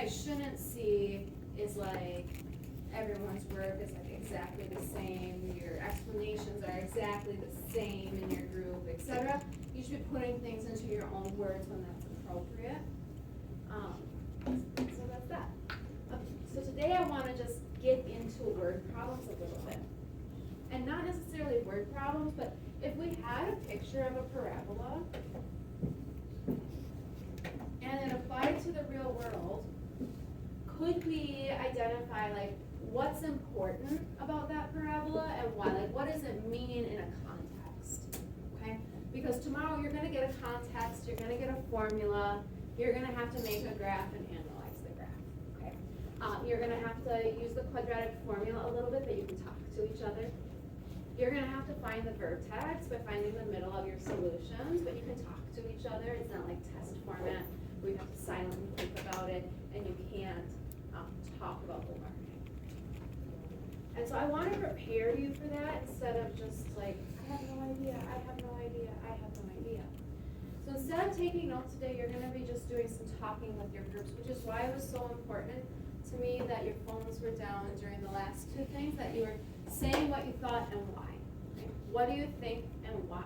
shouldn't see is like everyone's work is like exactly the same, your explanations are exactly the same in your group, etc. You should be putting things into your own words when that's appropriate. So that's that. So today I want to just get into word problems a little bit. And not necessarily word problems, but if we had a picture of a parabola and it applied to the real world, could we identify like what's important about that parabola and why? Like what does it mean in a context? Okay? Because tomorrow you're going to get a context, you're going to get a formula, you're going to have to make a graph and analyze the graph. Okay? You're going to have to use the quadratic formula a little bit, but you can talk to each other. You're going to have to find the vertex by finding the middle of your solutions, but you can talk to each other. It's not like test format where you have to silently think about it and you can't talk about the learning. And so I want to prepare you for that instead of just like, I have no idea, I have no idea, I have no idea. So instead of taking notes today, you're going to be just doing some talking with your groups, which is why it was so important to me that your phones were down during the last two things, that you were saying what you thought and why. Okay? What do you think and why?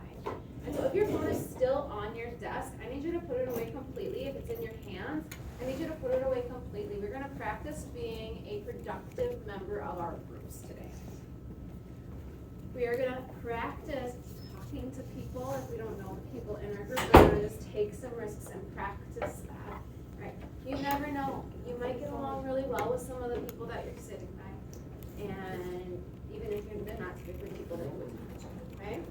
And so if your phone is still on your desk, I need you to put it away completely. If it's in your hands, I need you to put it away completely. We're going to practice being a productive member of our groups today. We are going to practice talking to people. If we don't know the people in our group, we're going to just take some risks and practice that. Right? You never know. You might get along really well with some of the people that you're sitting by. And even if they're not typically people that you would talk to, right?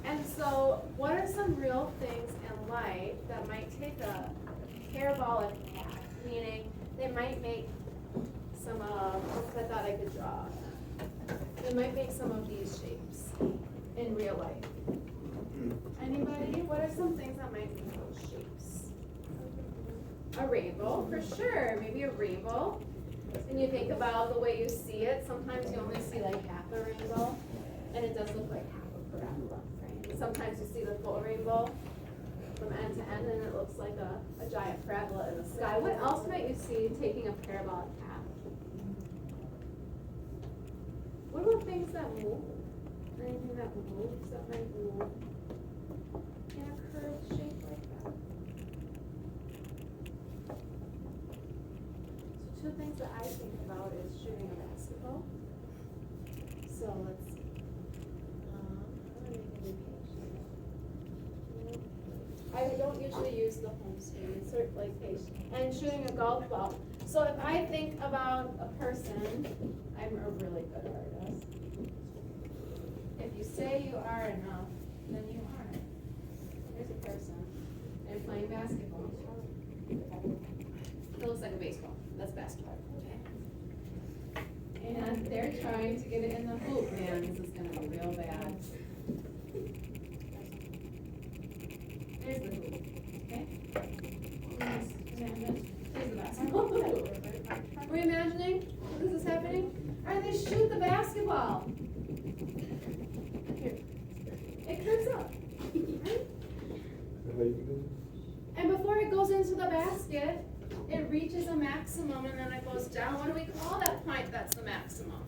And so, what are some real things in life that might take a parabolic path? Meaning, they might make some of, I thought I could draw. They might make some of these shapes in real life. Anybody? What are some things that might make those shapes? A rainbow, for sure. Maybe a rainbow. And you think about the way you see it, sometimes you only see like half a rainbow, and it does look like half a parabola, right? Sometimes you see the full rainbow from end to end, and it looks like a giant parabola in the sky. What else might you see taking a parabolic path? What about things that move? Anything that moves that might move in a curved shape like that? Two things that I think about is shooting a basketball. So let's see. I don't usually use the home screen, it's sort of like page. And shooting a golf ball. So if I think about a person, I'm a really good artist. If you say you are enough, then you are. Here's a person. They're playing basketball. It looks like a baseball. That's basketball. Okay. And they're trying to get it in the hoop. Man, this is going to be real bad. There's the hoop. Okay? Here's the basketball. Were you imagining this is happening? All right, they shoot the basketball. Here. It curves up. And before it goes into the basket, it reaches a maximum and then it goes down. What do we call that point that's the maximum?